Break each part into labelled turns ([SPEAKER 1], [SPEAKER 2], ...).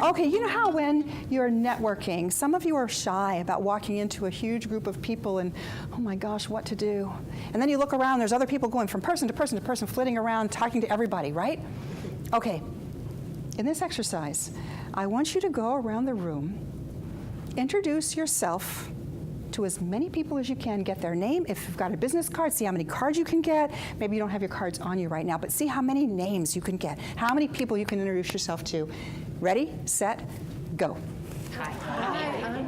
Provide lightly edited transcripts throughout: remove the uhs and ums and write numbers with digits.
[SPEAKER 1] Okay, you know how when you're networking, some of you are shy about walking into a huge group of people and, oh my gosh, what to do? And then you look around, there's other people going from person to person to person, flitting around, talking to everybody, right? Okay, in this exercise, I want you to go around the room, introduce yourself to as many people as you can, get their name. If you've got a business card, see how many cards you can get. Maybe you don't have your cards on you right now, but see how many names you can get, how many people you can introduce yourself to. Ready, set, go.
[SPEAKER 2] Hi.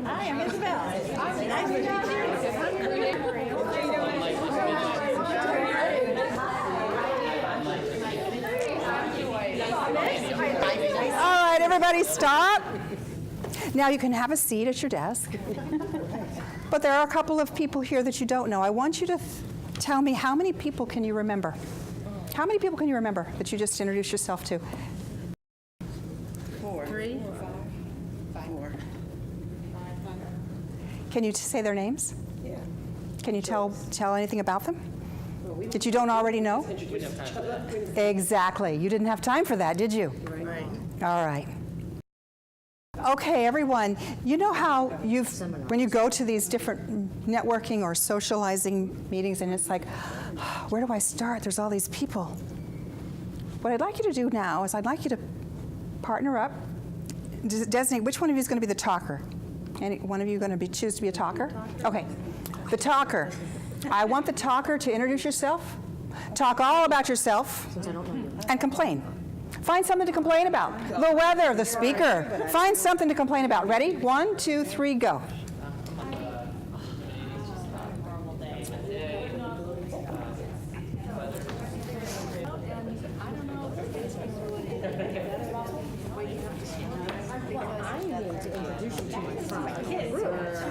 [SPEAKER 2] Hi, I'm Isabel. Nice to meet you.
[SPEAKER 1] All right, everybody stop. Now you can have a seat at your desk. But there are a couple of people here that you don't know. I want you to tell me, how many people can you remember? How many people can you remember that you just introduced yourself to?
[SPEAKER 2] 4. 3. 4.
[SPEAKER 1] Can you say their names?
[SPEAKER 2] Yeah.
[SPEAKER 1] Can you tell anything about them that you don't already know? Exactly. You didn't have time for that, did you?
[SPEAKER 2] Right.
[SPEAKER 1] All right. Okay, everyone, you know how when you go to these different networking or socializing meetings and it's like, where do I start? There's all these people. What I'd like you to do now is I'd like you to partner up, designate which one of you is going to be the talker. Any one of you going to choose to be a talker? Okay, the talker. I want the talker to introduce yourself, talk all about yourself, and complain. Find something to complain about. The weather, the speaker. Find something to complain about. Ready? 1, 2, 3, go.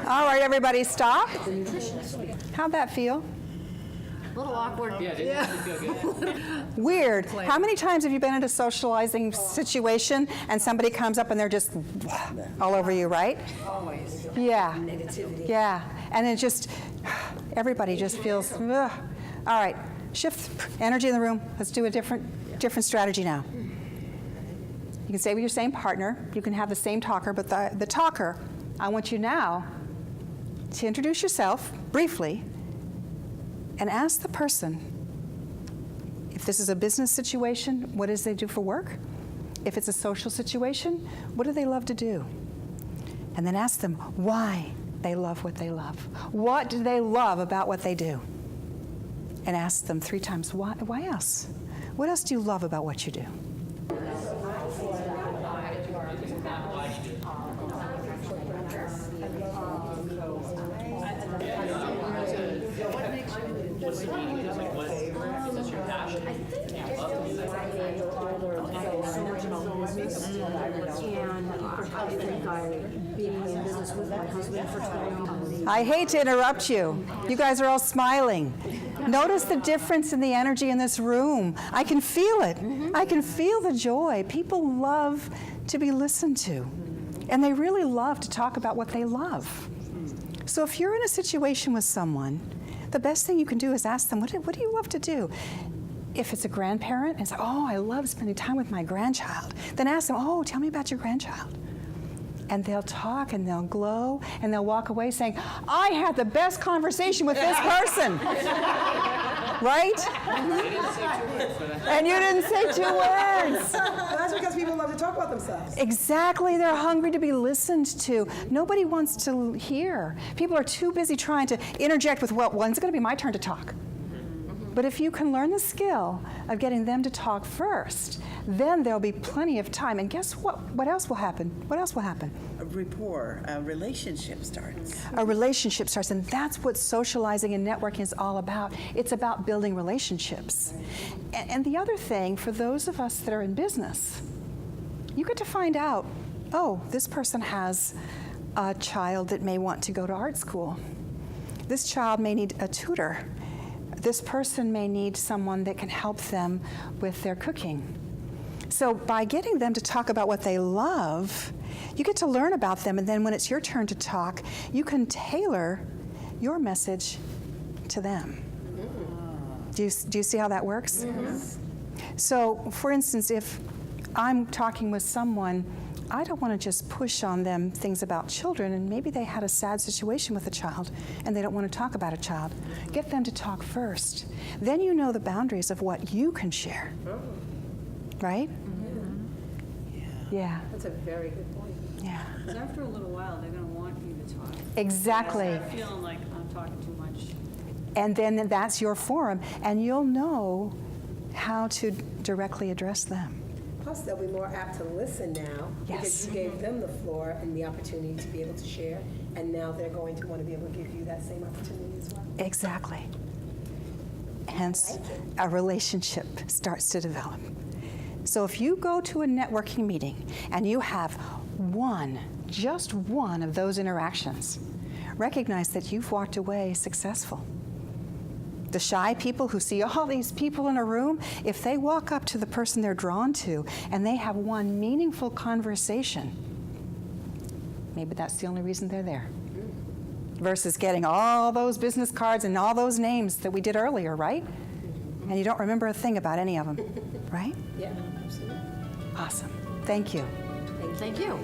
[SPEAKER 1] All right, everybody stop. How'd that feel?
[SPEAKER 2] A little awkward.
[SPEAKER 3] Yeah.
[SPEAKER 1] Weird. How many times have you been in a socializing situation and somebody comes up and they're just all over you, right?
[SPEAKER 2] Always.
[SPEAKER 1] Yeah.
[SPEAKER 2] Negativity.
[SPEAKER 1] Yeah. And it just, everybody just feels, ugh. All right, shift energy in the room. Let's do a different strategy now. You can stay with your same partner. You can have the same talker, but the talker, I want you now to introduce yourself briefly and ask the person, if this is a business situation, what does they do for work? If it's a social situation, what do they love to do? And then ask them why they love what they love. What do they love about what they do? And ask them 3 times, why else? What else do you love about what you do? I hate to interrupt you. You guys are all smiling. Notice the difference in the energy in this room. I can feel it. I can feel the joy. People love to be listened to. And they really love to talk about what they love. So if you're in a situation with someone, the best thing you can do is ask them, what do you love to do? If it's a grandparent, and say, oh, I love spending time with my grandchild. Then ask them, oh, tell me about your grandchild. And they'll talk and they'll glow and they'll walk away saying, I had the best conversation with this person. Right? And you didn't say 2 words.
[SPEAKER 4] Well, that's because people love to talk about themselves.
[SPEAKER 1] Exactly. They're hungry to be listened to. Nobody wants to hear. People are too busy trying to interject with, well, when's it going to be my turn to talk? But if you can learn the skill of getting them to talk first, then there'll be plenty of time. And guess what? What else will happen? What else will happen?
[SPEAKER 4] A rapport, a relationship starts.
[SPEAKER 1] A relationship starts, and that's what socializing and networking is all about. It's about building relationships. And the other thing, for those of us that are in business, you get to find out, oh, this person has a child that may want to go to art school. This child may need a tutor. This person may need someone that can help them with their cooking. So by getting them to talk about what they love, you get to learn about them, and then when it's your turn to talk, you can tailor your message to them. Do you see how that works? Mm-hmm. So, for instance, if I'm talking with someone I don't want to just push on them things about children, and maybe they had a sad situation with a child and they don't want to talk about a child. Get them to talk first. Then you know the boundaries of what you can share. Right? Yeah.
[SPEAKER 2] That's a very good point.
[SPEAKER 1] Yeah.
[SPEAKER 3] Because after a little while, they're going to want you to talk.
[SPEAKER 1] Exactly.
[SPEAKER 3] I start feeling like I'm talking too much.
[SPEAKER 1] And then that's your forum, and you'll know how to directly address them.
[SPEAKER 5] Plus, they'll be more apt to listen now
[SPEAKER 1] Yes.
[SPEAKER 5] because you gave them the floor and the opportunity to be able to share, and now they're going to want to be able to give you that same opportunity as well.
[SPEAKER 1] Exactly. Hence, a relationship starts to develop. So if you go to a networking meeting and you have one, just one of those interactions, recognize that you've walked away successful. The shy people who see all these people in a room, if they walk up to the person they're drawn to and they have one meaningful conversation, maybe that's the only reason they're there. Versus getting all those business cards and all those names that we did earlier, right? And you don't remember a thing about any of them, right?
[SPEAKER 5] Yeah, absolutely.
[SPEAKER 1] Awesome. Thank you.
[SPEAKER 2] Thank you.